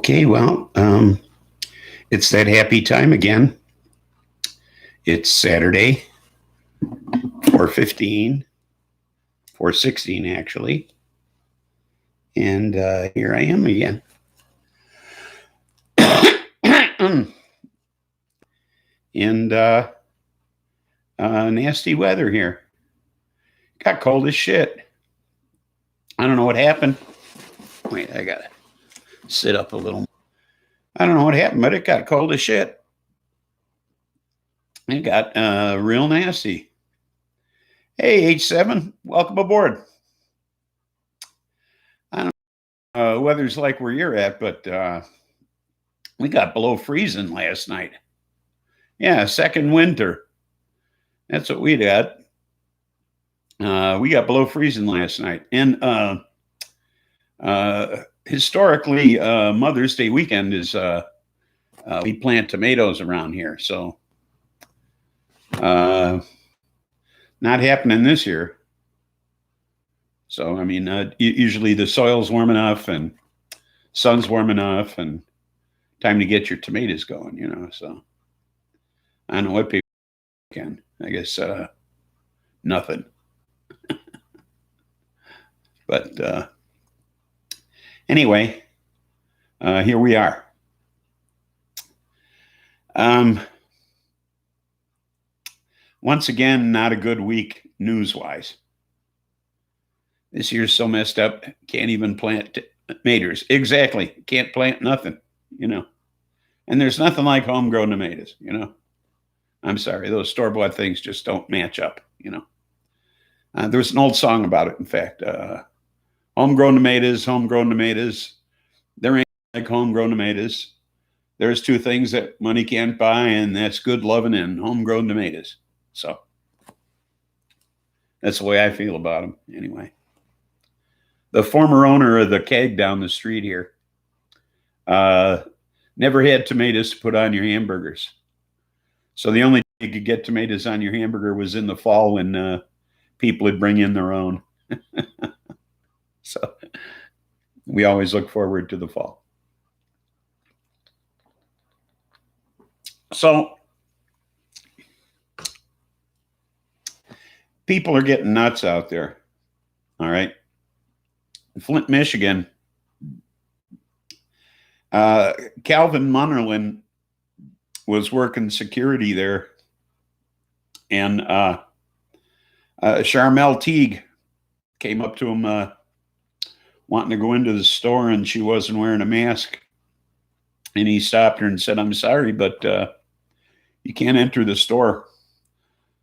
Okay, well, it's that happy time again. It's Saturday, 4:15, 4:16 actually, and here I am again. and nasty weather here. Got cold as shit. I don't know what happened. Wait, I gotta sit up a little. I don't know what happened, but it got cold as shit. It got real nasty. Hey, H7, welcome aboard. I don't know weather's like where you're at, but we got below freezing last night. Yeah, second winter. That's what we got. We got below freezing last night. And historically, Mother's Day weekend is we plant tomatoes around here. So not happening this year. So, I mean, usually the soil's warm enough and sun's warm enough and time to get your tomatoes going, you know. So I don't know what people can. I guess nothing. But anyway, here we are. Once again, not a good week news-wise. This year's so messed up, can't even plant tomatoes. Exactly, can't plant nothing, you know. And there's nothing like homegrown tomatoes, you know. I'm sorry, those store-bought things just don't match up, you know. There was an old song about it, in fact. Homegrown tomatoes. There ain't like homegrown tomatoes. There's two things that money can't buy, and that's good loving and homegrown tomatoes. So that's the way I feel about them, anyway. The former owner of the keg down the street here never had tomatoes to put on your hamburgers. So the only time you could get tomatoes on your hamburger was in the fall when people would bring in their own. So we always look forward to the fall. So people are getting nuts out there. All right. In Flint, Michigan, Calvin Munnerlin was working security there. And Charmel Teague came up to him wanting to go into the store, and she wasn't wearing a mask. And he stopped her and said, "I'm sorry, but you can't enter the store."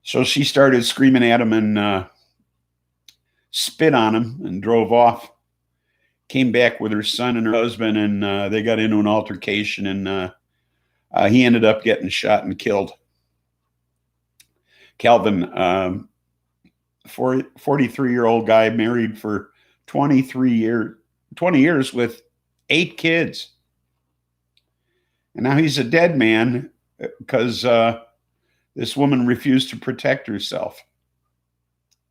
So she started screaming at him and spit on him and drove off. Came back with her son and her husband, and they got into an altercation, and he ended up getting shot and killed. Calvin, 43-year-old guy, married for 20 years with 8 kids. And now he's a dead man because this woman refused to protect herself.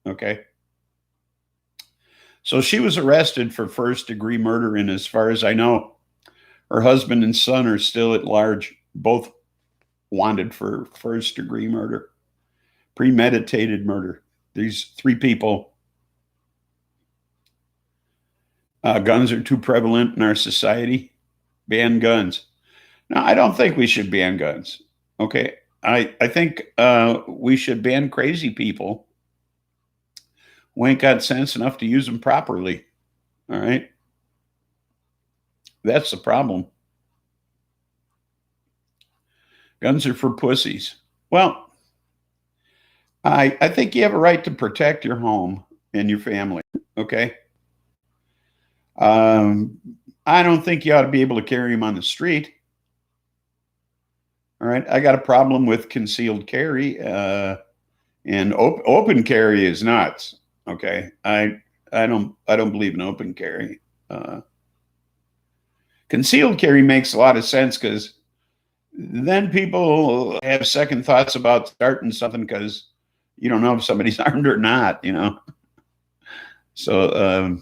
Okay. So she was arrested for first-degree murder, and as far as I know, her husband and son are still at large, both wanted for first-degree murder, premeditated murder. These 3 people. Guns are too prevalent in our society. Ban guns. Now, I don't think we should ban guns. Okay. I think we should ban crazy people who ain't got sense enough to use them properly. All right. That's the problem. Guns are for pussies. Well, I think you have a right to protect your home and your family. Okay. I don't think you ought to be able to carry them on the street. All right. I got a problem with concealed carry, and open carry is nuts. Okay. I don't believe in open carry. Concealed carry makes a lot of sense because then people have second thoughts about starting something because you don't know if somebody's armed or not, you know. So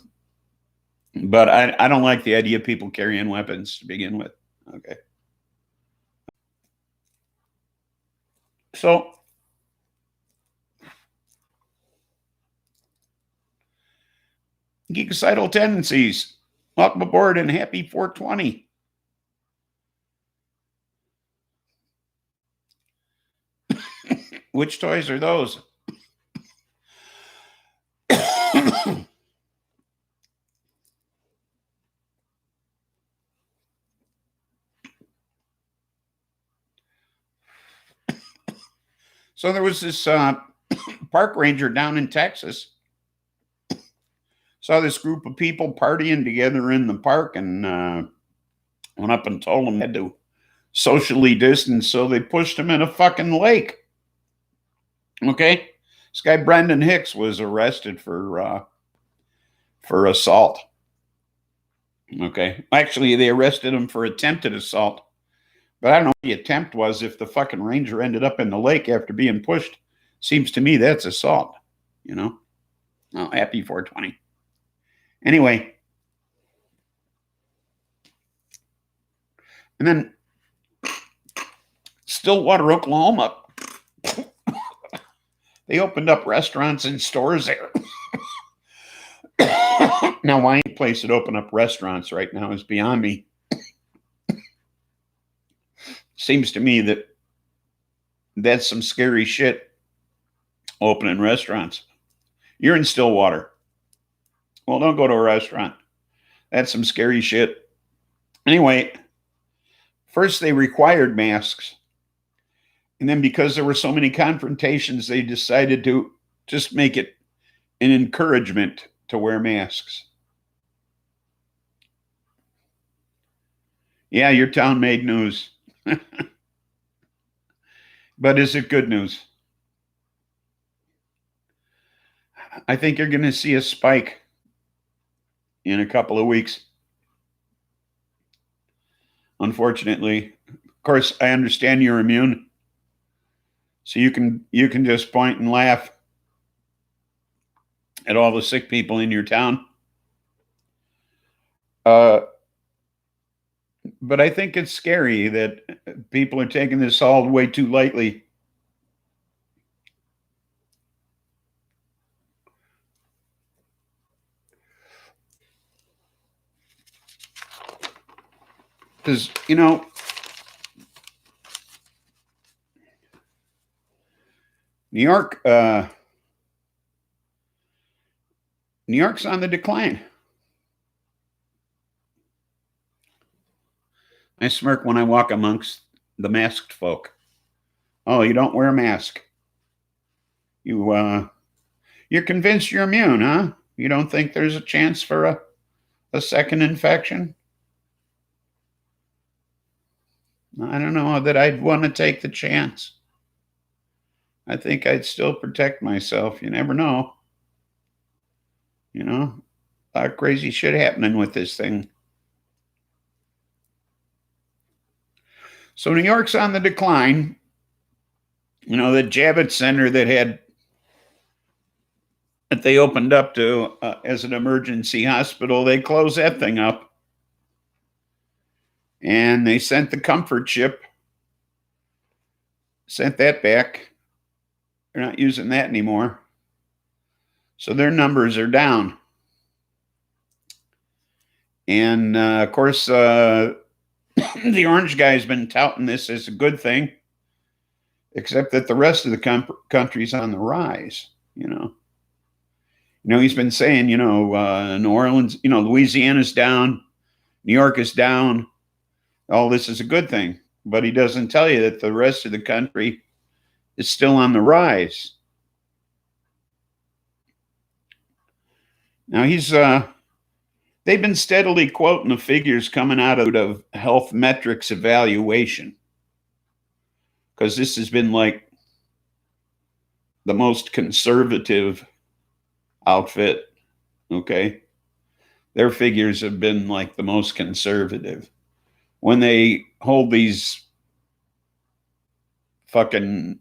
But I don't like the idea of people carrying weapons to begin with. Okay. So, geekicidal tendencies. Welcome aboard and happy 420. Which toys are those? So there was this park ranger down in Texas. Saw this group of people partying together in the park and went up and told them they had to socially distance, so they pushed him in a fucking lake. Okay, this guy Brendan Hicks was arrested for assault. Okay, actually they arrested him for attempted assault, but I don't know what the attempt was. If the fucking ranger ended up in the lake after being pushed, seems to me that's assault. You know. Oh, happy 420. Anyway, and then Stillwater, Oklahoma, they opened up restaurants and stores there. Now, why any place would open up restaurants right now is beyond me. Seems to me that that's some scary shit, opening restaurants. You're in Stillwater. Well, don't go to a restaurant. That's some scary shit. Anyway, first they required masks. And then because there were so many confrontations, they decided to just make it an encouragement to wear masks. Yeah, your town made news. But is it good news? I think you're going to see a spike in a couple of weeks. Unfortunately, of course, I understand you're immune. So you can just point and laugh at all the sick people in your town. But I think it's scary that people are taking this all way too lightly. Because, New York, New York's on the decline. I smirk when I walk amongst the masked folk. Oh, you don't wear a mask. You're convinced you're immune, huh? You don't think there's a chance for a second infection? I don't know that I'd want to take the chance. I think I'd still protect myself. You never know. A lot of crazy shit happening with this thing. So New York's on the decline. The Javits Center that they opened up to as an emergency hospital, they closed that thing up. And they sent the comfort ship, sent that back. They're not using that anymore. So their numbers are down. And of course, the orange guy's been touting this as a good thing, except that the rest of the country's on the rise. He's been saying, New Orleans, Louisiana's down, New York is down. All this is a good thing, but he doesn't tell you that the rest of the country is still on the rise. Now they've been steadily quoting the figures coming out of health metrics evaluation, because this has been like the most conservative outfit. Okay. Their figures have been like the most conservative. When they hold these fucking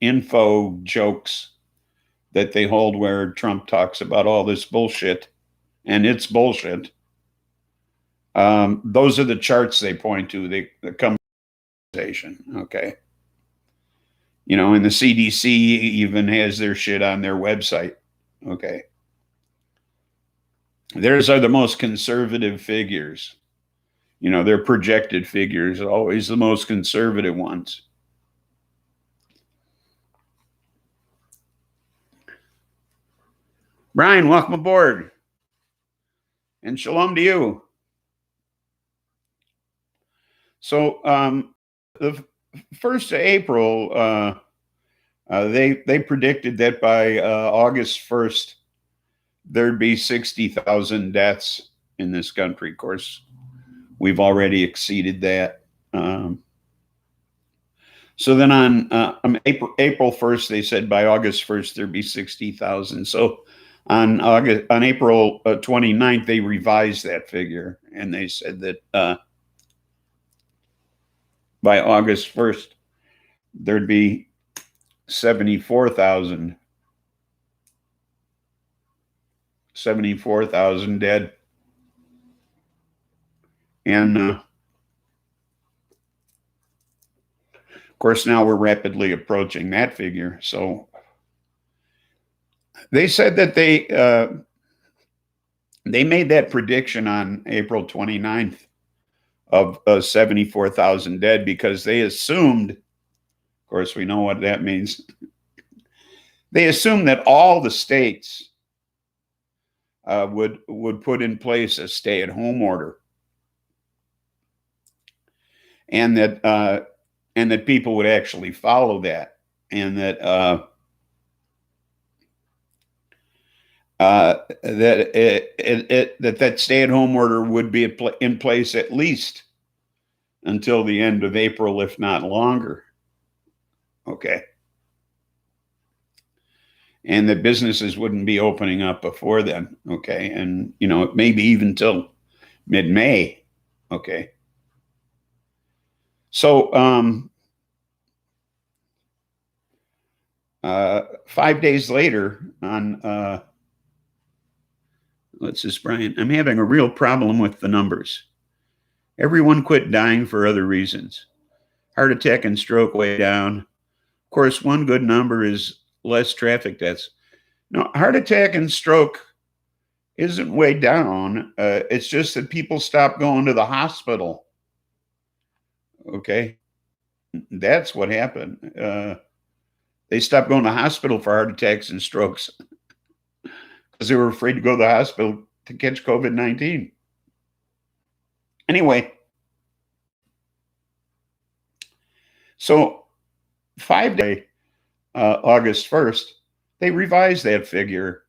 info jokes that they hold where Trump talks about all this bullshit, and it's bullshit. Those are the charts they point to. The conversation, okay. And the CDC even has their shit on their website, okay. Theirs are the most conservative figures. Their projected figures are always the most conservative ones. Brian, welcome aboard. And shalom to you. So the 1st of April, they predicted that by August 1st, there'd be 60,000 deaths in this country. Of course, we've already exceeded that. So then on April 1st, they said by August 1st, there'd be 60,000. So on April 29th, they revised that figure, and they said that by August 1st, there'd be 74,000 dead. And of course, now we're rapidly approaching that figure. So they said that they made that prediction on April 29th of 74,000 dead because they assumed, of course, we know what that means. They assumed that all the states would put in place a stay-at-home order, and that people would actually follow that, and that that stay-at-home order would be in place at least until the end of April, if not longer. Okay. And that businesses wouldn't be opening up before then. Okay. And, maybe even till mid-May. Okay. So 5 days later on, let's just, Brian, I'm having a real problem with the numbers. Everyone quit dying for other reasons. Heart attack and stroke way down. Of course, one good number is less traffic deaths. No, heart attack and stroke isn't way down. It's just that people stop going to the hospital. Okay. That's what happened. They stopped going to the hospital for heart attacks and strokes because they were afraid to go to the hospital to catch COVID-19. Anyway, so 5 days, August 1st, they revised that figure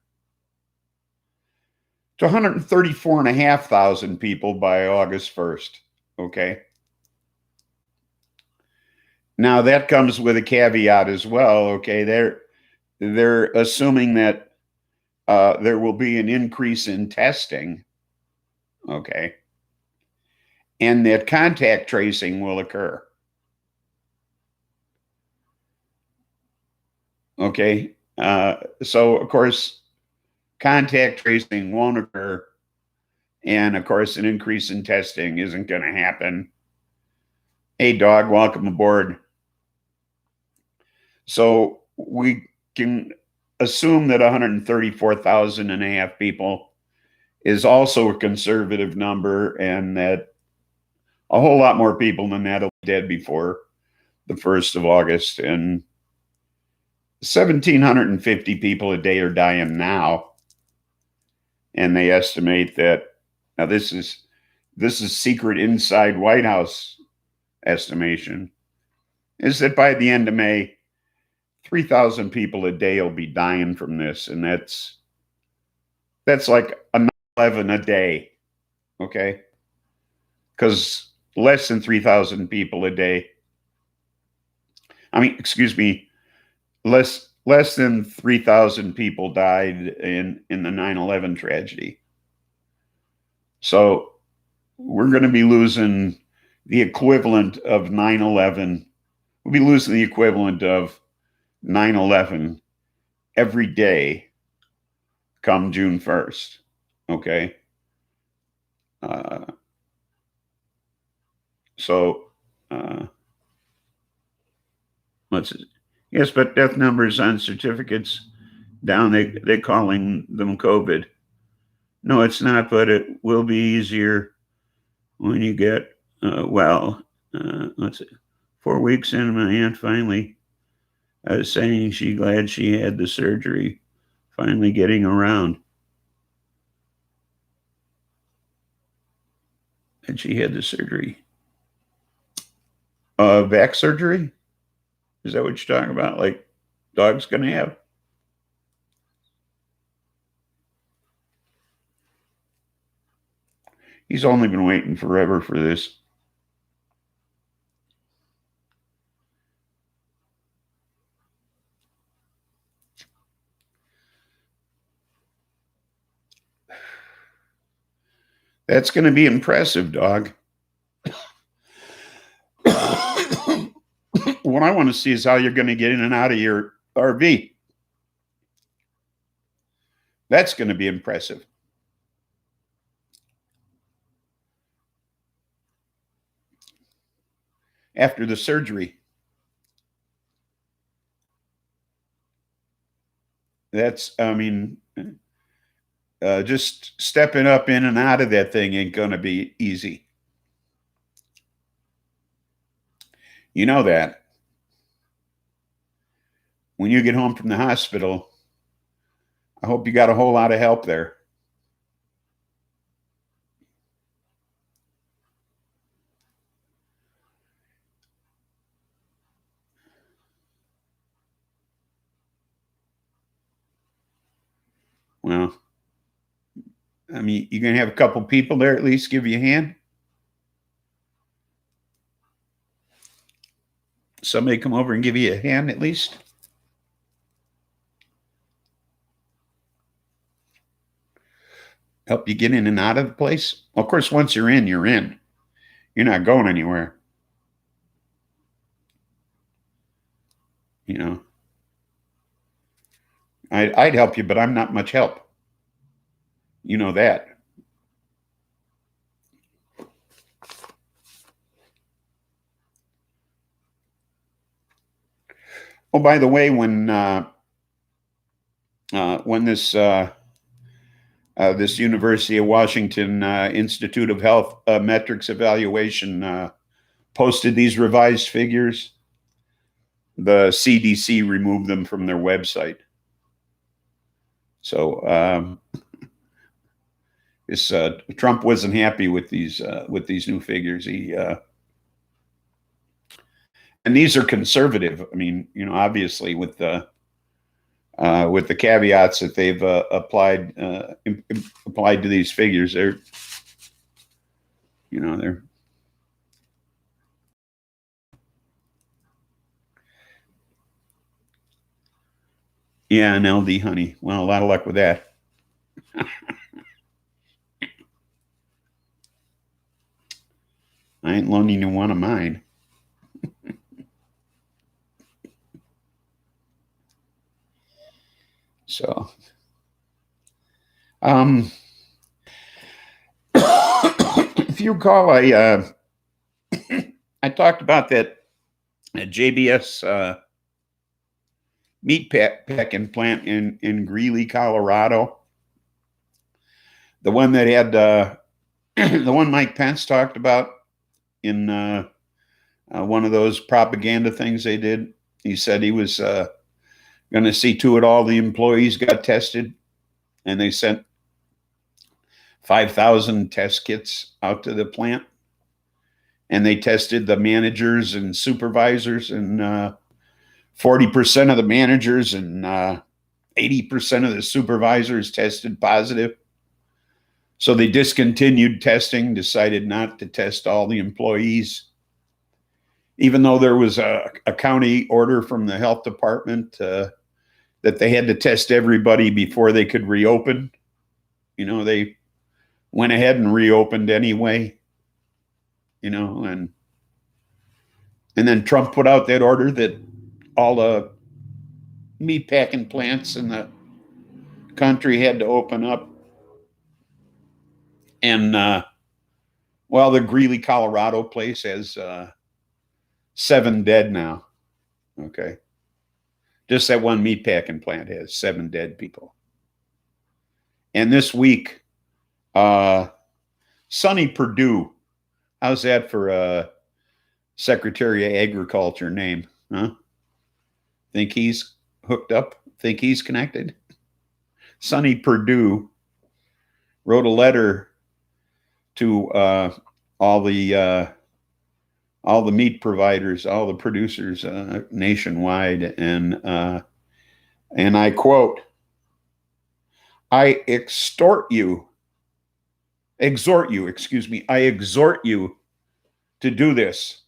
to 134,500 people by August 1st. Okay. Now that comes with a caveat as well. Okay. They're assuming that there will be an increase in testing. Okay. And that contact tracing will occur. Okay. So of course, contact tracing won't occur. And of course, an increase in testing isn't going to happen. Hey, dog, welcome aboard. So we can assume that 134,500 people is also a conservative number, and that a whole lot more people than that will be dead before the 1st of August. And 1,750 people a day are dying now. And they estimate that, now this is secret inside White House estimation, is that by the end of May, 3,000 people a day will be dying from this. And that's like a 11 a day. Okay. Because less than 3,000 people a day. Less than 3,000 people died in the 9/11 tragedy. So we're going to be losing the equivalent of 9/11. We'll be losing the equivalent of 9/11 every day come June 1st. Okay. Uh, so, uh, let's yes, but death numbers on certificates down. They're calling them COVID. No, it's not, but it will be easier when you get well. Let's see, 4 weeks in, my aunt finally saying she glad she had the surgery, finally getting around, and she had the surgery. Back surgery? Is that what you're talking about? Like dog's gonna have? He's only been waiting forever for this. That's going to be impressive, dog. What I want to see is how you're going to get in and out of your RV. That's going to be impressive. After the surgery. That's, I mean, just stepping up in and out of that thing ain't going to be easy. You know that. When you get home from the hospital, I hope you got a whole lot of help there. Well, I mean, you're going to have a couple people there at least give you a hand. Somebody come over and give you a hand at least. Help you get in and out of the place. Well, of course, once you're in, you're in. You're not going anywhere. You know, I'd help you, but I'm not much help. You know that. Oh, by the way, when this University of Washington Institute of Health metrics evaluation posted these revised figures, the CDC removed them from their website. So Trump wasn't happy with these new figures. And these are conservative. I mean, you know, obviously with the caveats that they've applied to these figures, they're yeah, an LD, honey. Well, a lot of luck with that. I ain't loaning you one of mine. So, if you recall, I talked about that JBS meat packing plant in Greeley, Colorado. The one that had the one Mike Pence talked about in one of those propaganda things they did. He said he was going to see to it all the employees got tested, and they sent 5,000 test kits out to the plant, and they tested the managers and supervisors, and 40% of the managers and 80% of the supervisors tested positive. So they discontinued testing, decided not to test all the employees, even though there was a county order from the health department that they had to test everybody before they could reopen. You know, they went ahead and reopened anyway, you know, and then Trump put out that order that all the meat packing plants in the country had to open up. And well, the Greeley, Colorado place has 7 dead now. Okay. Just that one meatpacking plant has 7 dead people. And this week, Sonny Perdue, how's that for a Secretary of Agriculture name? Huh? Think he's hooked up? Think he's connected? Sonny Perdue wrote a letter to all the meat providers, all the producers nationwide, and I quote, I exhort you, I exhort you to do this,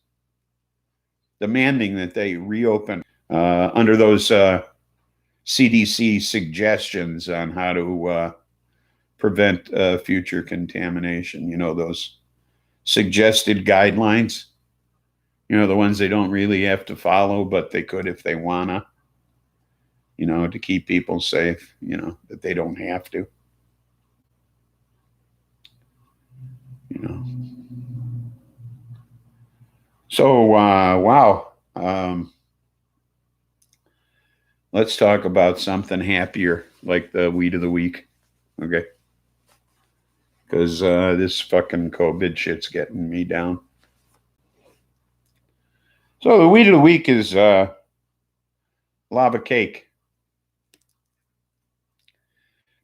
demanding that they reopen under those CDC suggestions on how to prevent future contamination. You know, those suggested guidelines, you know, the ones they don't really have to follow, but they could if they wanna, you know, to keep people safe, you know, that they don't have to, you know. So, wow. Let's talk about something happier, like the weed of the week, okay? Because this fucking COVID shit's getting me down. So the weed of the week is lava cake.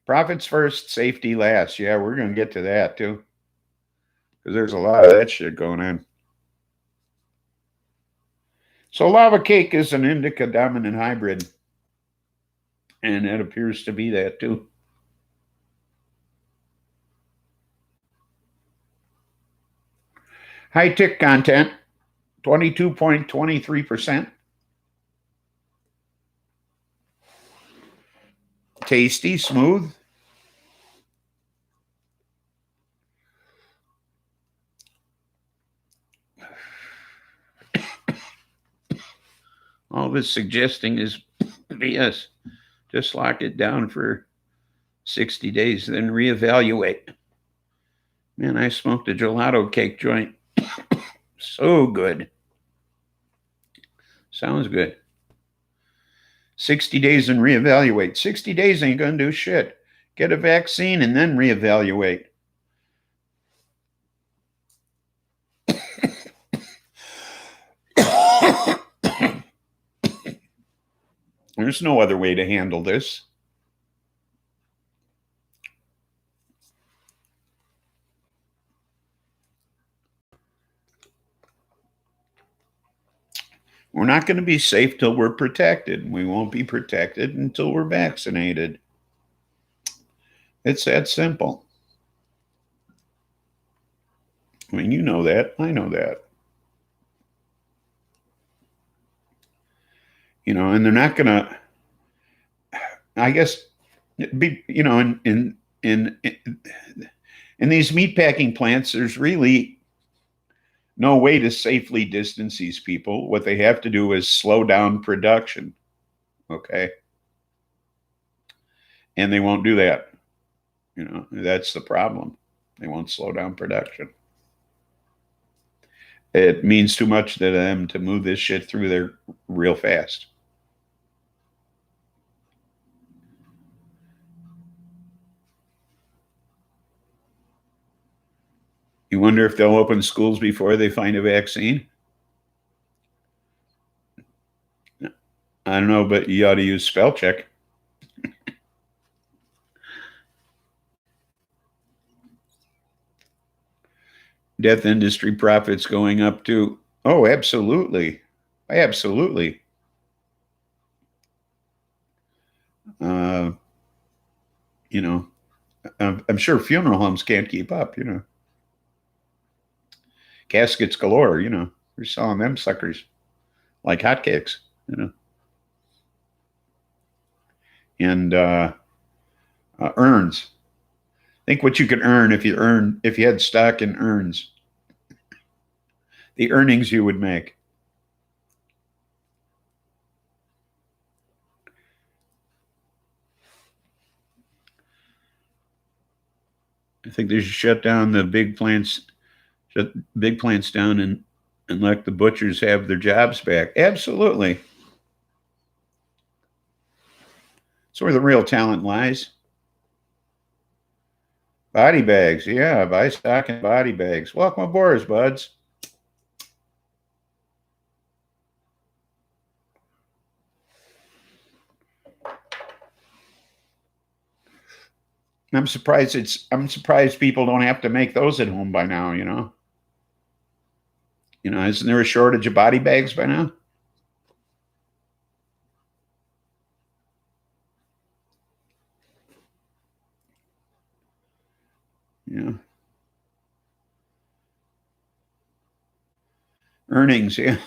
Profits first, safety last. Yeah, we're going to get to that too. Because there's a lot of that shit going on. So lava cake is an indica dominant hybrid. And it appears to be that too. High tick content, 22.23%. Tasty, smooth. All this suggesting is BS. Just lock it down for 60 days, then reevaluate. Man, I smoked a gelato cake joint. So good. Sounds good. 60 days and reevaluate. 60 days ain't going to do shit. Get a vaccine and then reevaluate. There's no other way to handle this. We're not going to be safe till we're protected. We won't be protected until we're vaccinated. It's that simple. I mean, you know that. I know that. You know, and they're not going to, I guess, be, you know, in these meatpacking plants, there's really no way to safely distance these people. What they have to do is slow down production. Okay. And they won't do that. You know, that's the problem. They won't slow down production. It means too much to them to move this shit through there real fast. You wonder if they'll open schools before they find a vaccine? I don't know, but you ought to use spell check. Death industry profits going up too. Oh, absolutely. Absolutely. You know, I'm sure funeral homes can't keep up, you know. Caskets galore, you know. We're selling them suckers like hotcakes, you know. And urns. Think what you could earn if you had stock in urns. The earnings you would make. I think they should shut down the big plants, shut big plants down, and let the butchers have their jobs back. Absolutely. That's where the real talent lies. Body bags, yeah, buy stock in body bags. Welcome aboard, buds. I'm surprised people don't have to make those at home by now, you know. You know, isn't there a shortage of body bags by now? Yeah. Earnings, yeah.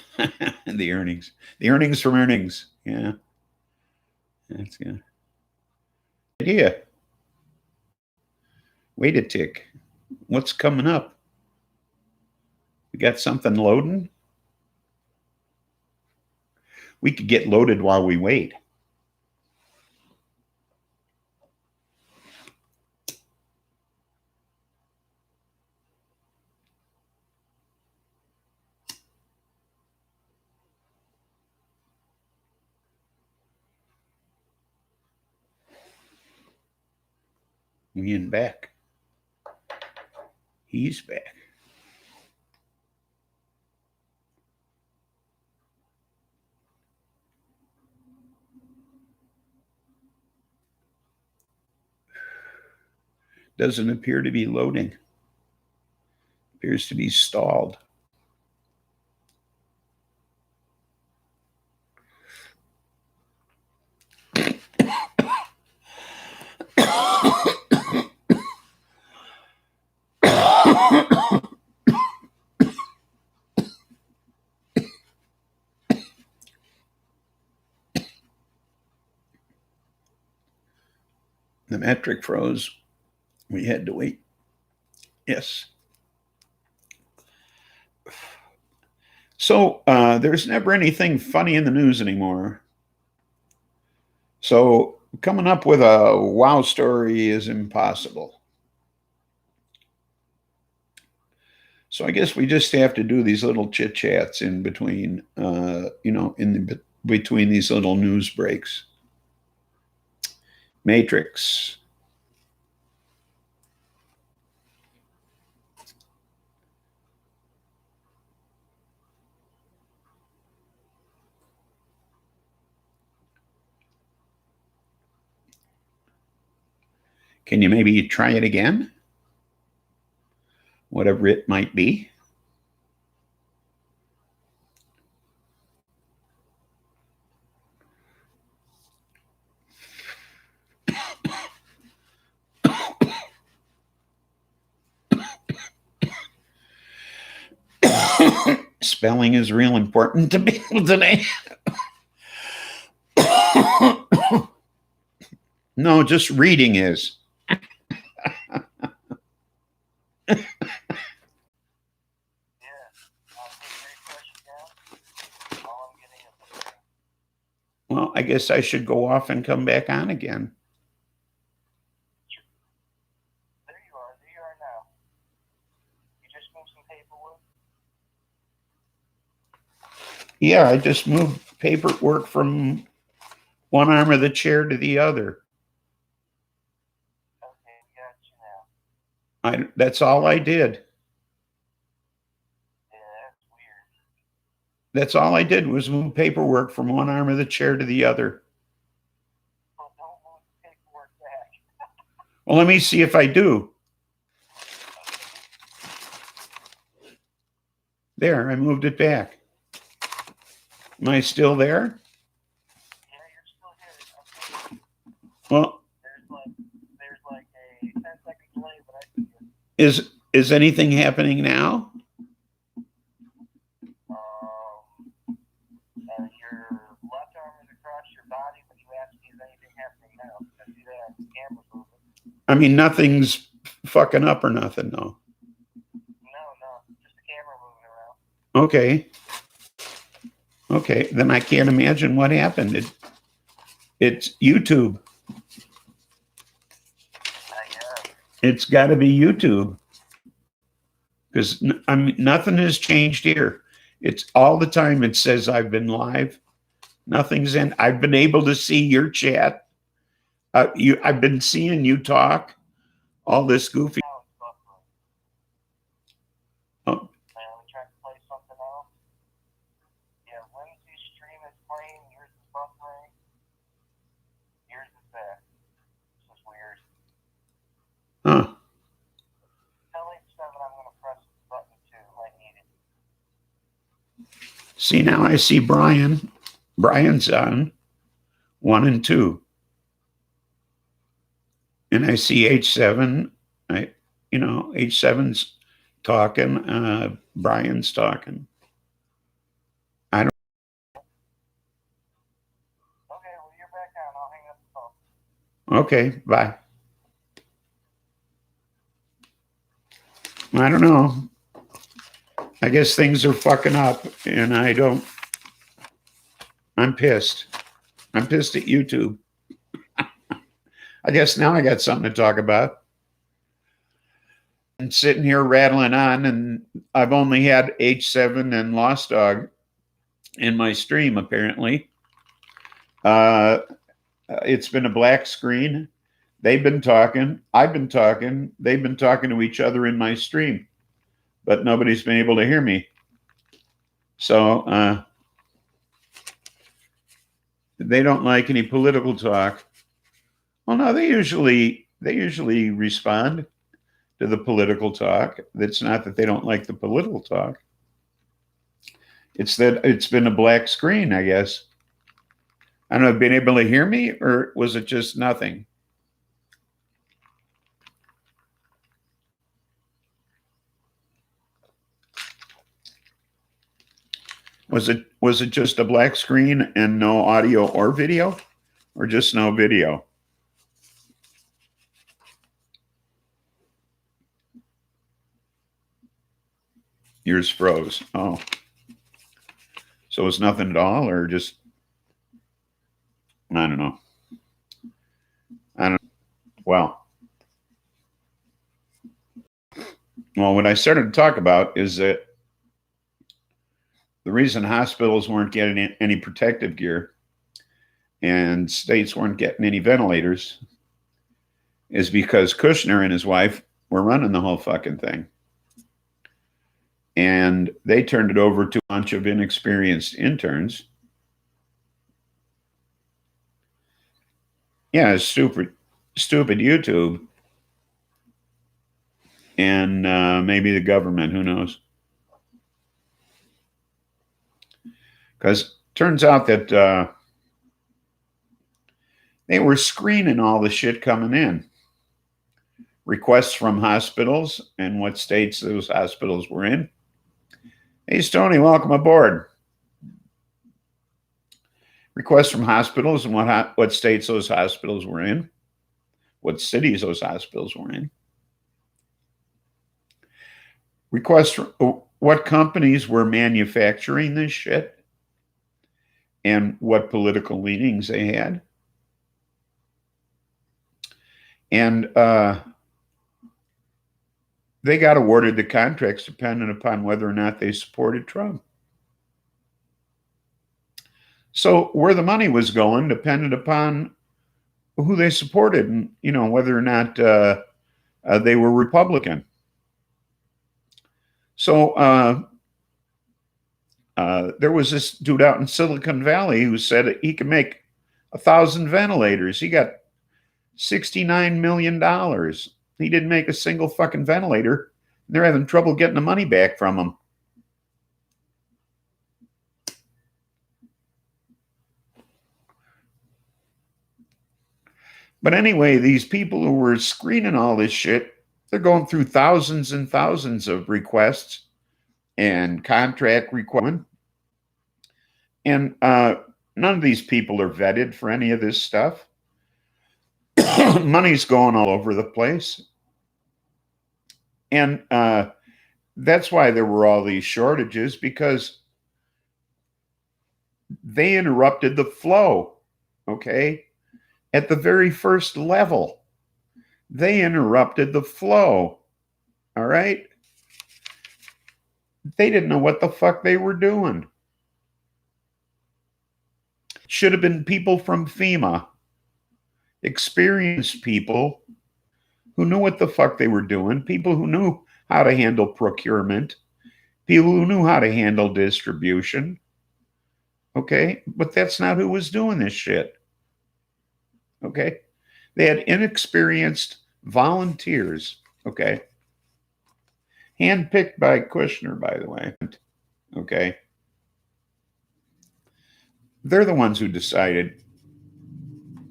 The earnings. The earnings from earnings. Yeah. That's good. Idea. Wait a tick. What's coming up? We got something loading? We could get loaded while we wait. We in back. He's back. Doesn't appear to be loading. Appears to be stalled. The metric froze. We had to wait. Yes. So there's never anything funny in the news anymore. So coming up with a wow story is impossible. So I guess we just have to do these little chit chats in between, between these little news breaks. Matrix. Can you maybe try it again? Whatever it might be. Spelling is real important to people today. No, just reading is. Well, I guess I should go off and come back on again. There you are now. You just moved some paperwork? Yeah, I just moved paperwork from one arm of the chair to the other. Okay, got you now. That's all I did. Yeah, that's weird. That's all I did was move paperwork from one arm of the chair to the other. Well, don't move the paperwork back. Well, let me see if I do. There, I moved it back. Am I still there? Yeah, you're still here. Okay. Well, there's like a 10-second delay, but I see it. Is anything happening now? Your left arm is across your body, but you asked me is anything happening now. I see that the camera's moving. I mean, nothing's fucking up or nothing, no. No, just the camera moving around. Okay, then I can't imagine what happened. It's YouTube. Yeah. It's got to be YouTube, because nothing has changed here. It's all the time. It says I've been live. Nothing's in. I've been able to see your chat. I've been seeing you talk. All this goofy. Now it's buffering. Oh, Man, we tried to play something else. Yeah, Lindsay's stream is playing. Yours is buffering. Yours is back. This is weird. huh. Tell H7 I'm going to press the button too. I need it. See, now I see Brian. Brian's on 1 and 2. And I see H7. H7's talking. Brian's talking. I don't. Okay, well, you're back on. I'll hang up the phone. Okay, bye. I don't know. I guess things are fucking up, and I'm pissed. I'm pissed at YouTube. I guess now I got something to talk about. And sitting here rattling on, and I've only had H7 and Lost Dog in my stream, apparently. It's been a black screen. They've been talking. I've been talking. They've been talking to each other in my stream, but nobody's been able to hear me. So they don't like any political talk. Well, no, they usually respond to the political talk. It's not that they don't like the political talk. It's that it's been a black screen, I guess. I don't know, been able to hear me, or was it just nothing? Was it just a black screen and no audio or video, or just no video? Yours froze. Oh. So it's nothing at all, or just, I don't know. Well, what I started to talk about is that the reason hospitals weren't getting any protective gear and states weren't getting any ventilators is because Kushner and his wife were running the whole fucking thing. And they turned it over to a bunch of inexperienced interns. Yeah, stupid YouTube. And maybe the government, who knows? Because turns out that they were screening all the shit coming in. Requests from hospitals and what states those hospitals were in. Hey, Stoney, welcome aboard. Requests from hospitals and what states those hospitals were in, what cities those hospitals were in. Requests from what companies were manufacturing this shit and what political leanings they had. And they got awarded the contracts dependent upon whether or not they supported Trump. So where the money was going depended upon who they supported and, whether or not they were Republican. So there was this dude out in Silicon Valley who said he could make 1,000 ventilators. He got $69 million. He didn't make a single fucking ventilator. They're having trouble getting the money back from him. But anyway, these people who were screening all this shit, they're going through thousands and thousands of requests and contract requirements. And none of these people are vetted for any of this stuff. Money's going all over the place. And that's why there were all these shortages, because they interrupted the flow, okay, at the very first level. They interrupted the flow. All right? They didn't know what the fuck they were doing. Should have been people from FEMA, experienced people who knew what the fuck they were doing, people who knew how to handle procurement, people who knew how to handle distribution. Okay? But that's not who was doing this shit. Okay? They had inexperienced volunteers. Okay? Handpicked by Kushner, by the way. Okay? They're the ones who decided.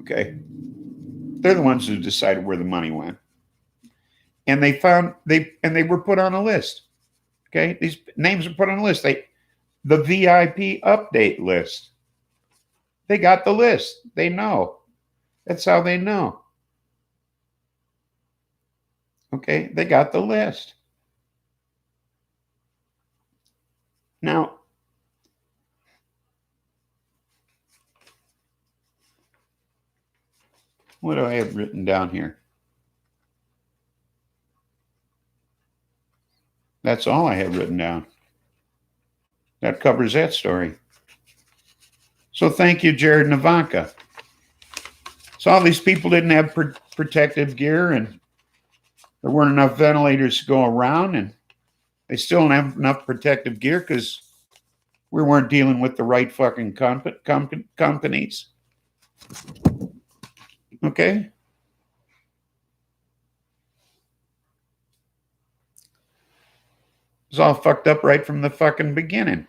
Okay? They're the ones who decided where the money went. And they were put on a list. Okay? These names are put on a list. The VIP update list. They got the list. They know. That's how they know. Okay? They got the list. Now, what do I have written down here? That's all I have written down. That covers that story. So thank you, Jared and Ivanka. So all these people didn't have protective gear, and there weren't enough ventilators to go around, and they still don't have enough protective gear because we weren't dealing with the right fucking companies. Okay? It's all fucked up right from the fucking beginning.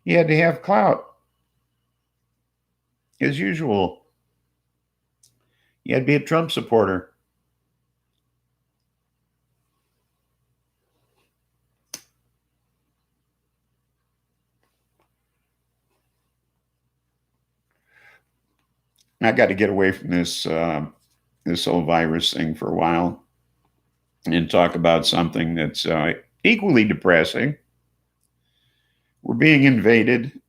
You had to have clout. As usual. You had to be a Trump supporter. I got to get away from this whole virus thing for a while and talk about something that's equally depressing. We're being invaded.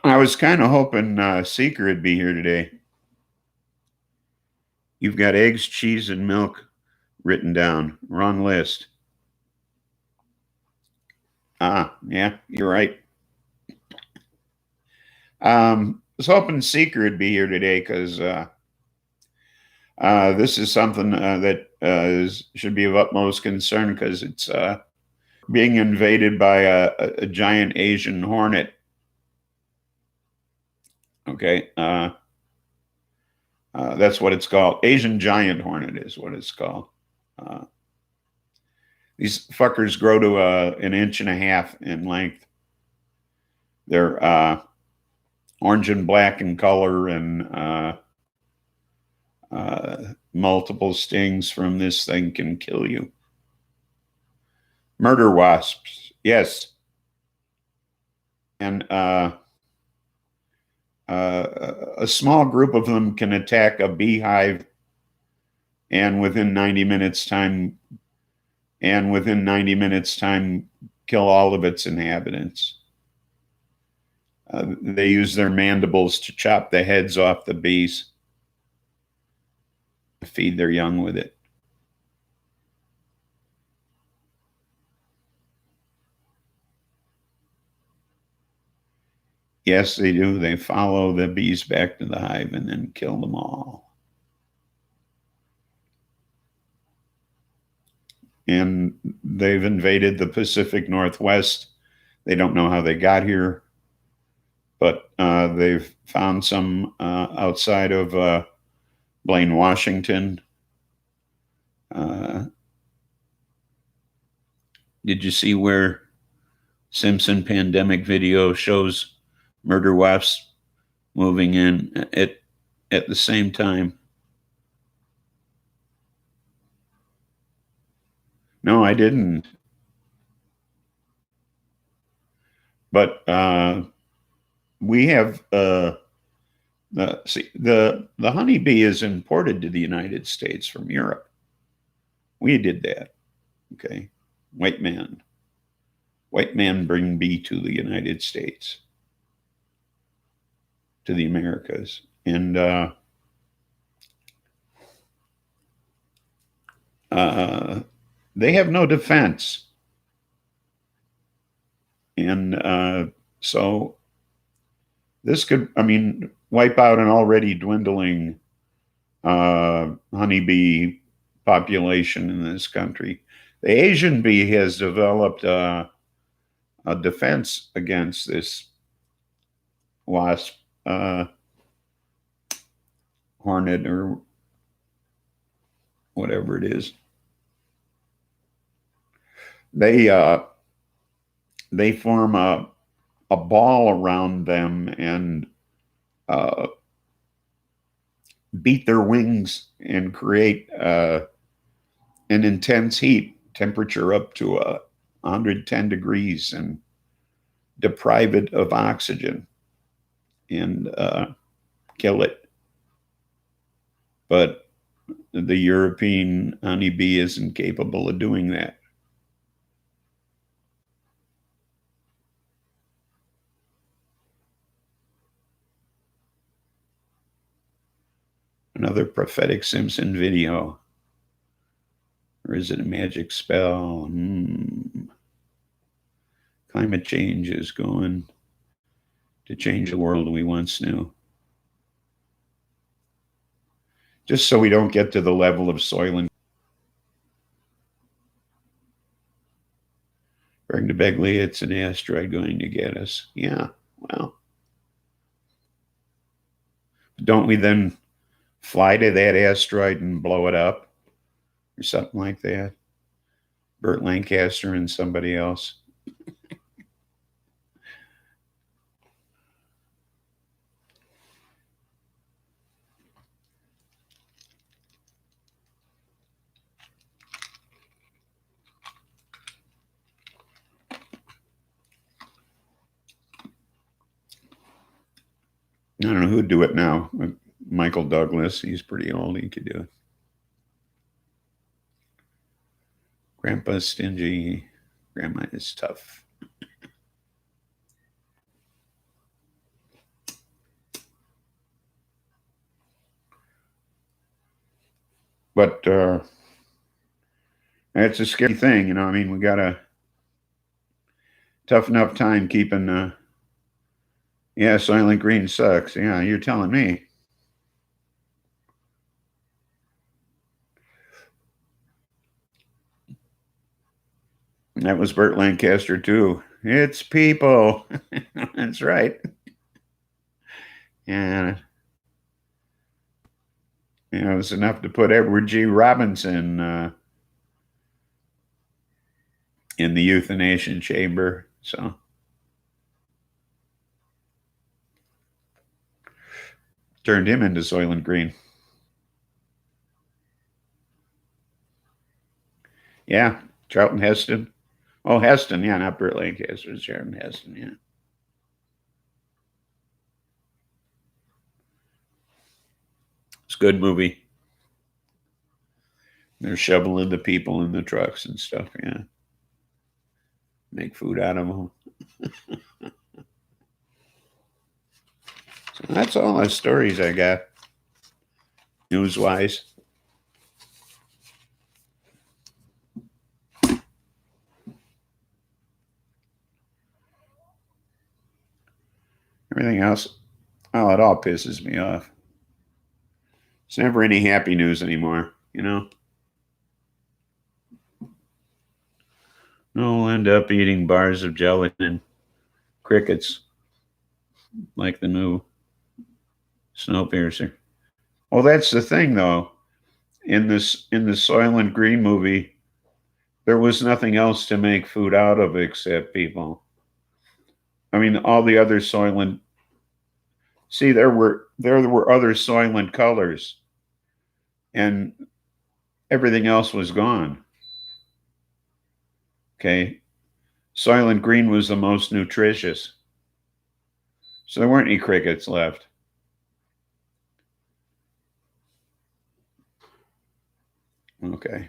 I was kind of hoping Seeker would be here today. You've got eggs, cheese, and milk written down. Wrong list. Yeah, you're right. I was hoping Seeker would be here today because this is something that should be of utmost concern because it's being invaded by a giant Asian hornet. Okay. That's what it's called. Asian giant hornet is what it's called. These fuckers grow to an inch and a half in length. They're orange and black in color, and multiple stings from this thing can kill you. Murder wasps, yes. And a small group of them can attack a beehive and within 90 minutes time kill all of its inhabitants. They use their mandibles to chop the heads off the bees, to feed their young with it. Yes, they do. They follow the bees back to the hive and then kill them all. And they've invaded the Pacific Northwest. They don't know how they got here, but they've found some outside of Blaine, Washington. Did you see where Simpson pandemic video shows murder wasps moving in at the same time? No, I didn't. But we have the honeybee is imported to the United States from Europe. We did that. Okay. White man bring bee to the United States. to the Americas. And they have no defense. And so this could, I mean, wipe out an already dwindling honeybee population in this country. The Asian bee has developed a defense against this wasp, hornet, or whatever it is. They form a ball around them and beat their wings and create an intense heat, temperature up to 110 degrees, and deprive it of oxygen and kill it. But the European honeybee isn't capable of doing that. Another prophetic Simpson video. Or is it a magic spell? Climate change is going to change the world we once knew. Just so we don't get to the level of soil and According to Begley, it's an asteroid going to get us. Yeah, well, don't we then fly to that asteroid and blow it up or something like that? Burt Lancaster and somebody else. I don't know who'd do it now. Michael Douglas, he's pretty old. He could do it. Grandpa's stingy. Grandma is tough. But it's a scary thing, you know. I mean, we got a tough enough time keeping. Yeah, Soylent Green sucks. Yeah, you're telling me. That was Burt Lancaster too. It's people. That's right. And you know, it was enough to put Edward G. Robinson in the euthanasia chamber. So turned him into Soylent Green. Yeah, Charlton Heston. Oh, Heston, yeah, not Burt Lancaster, Charlton Heston, yeah. It's a good movie. They're shoveling the people in the trucks and stuff, yeah. Make food out of them. So that's all the stories I got, news-wise. Everything else, oh, it all pisses me off. It's never any happy news anymore, you know? No, we'll end up eating bars of gelatin and crickets like the new Snowpiercer. Well, that's the thing, though. In the Soylent Green movie, there was nothing else to make food out of except people. I mean, all the other Soylent. See, there were other Soylent colors, and everything else was gone. Okay, Soylent Green was the most nutritious, so there weren't any crickets left. Okay.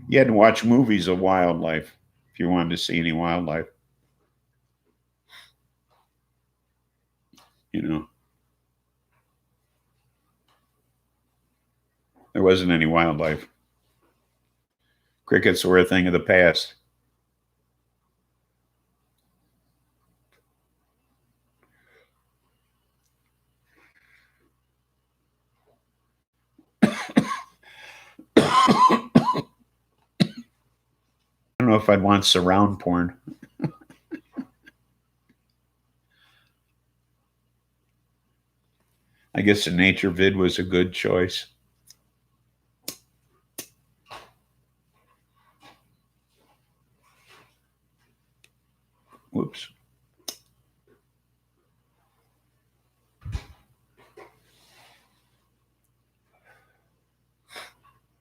You had to watch movies of wildlife if you wanted to see any wildlife. You know, there wasn't any wildlife. Crickets were a thing of the past. I don't know if I'd want surround porn. I guess a nature vid was a good choice. Whoops.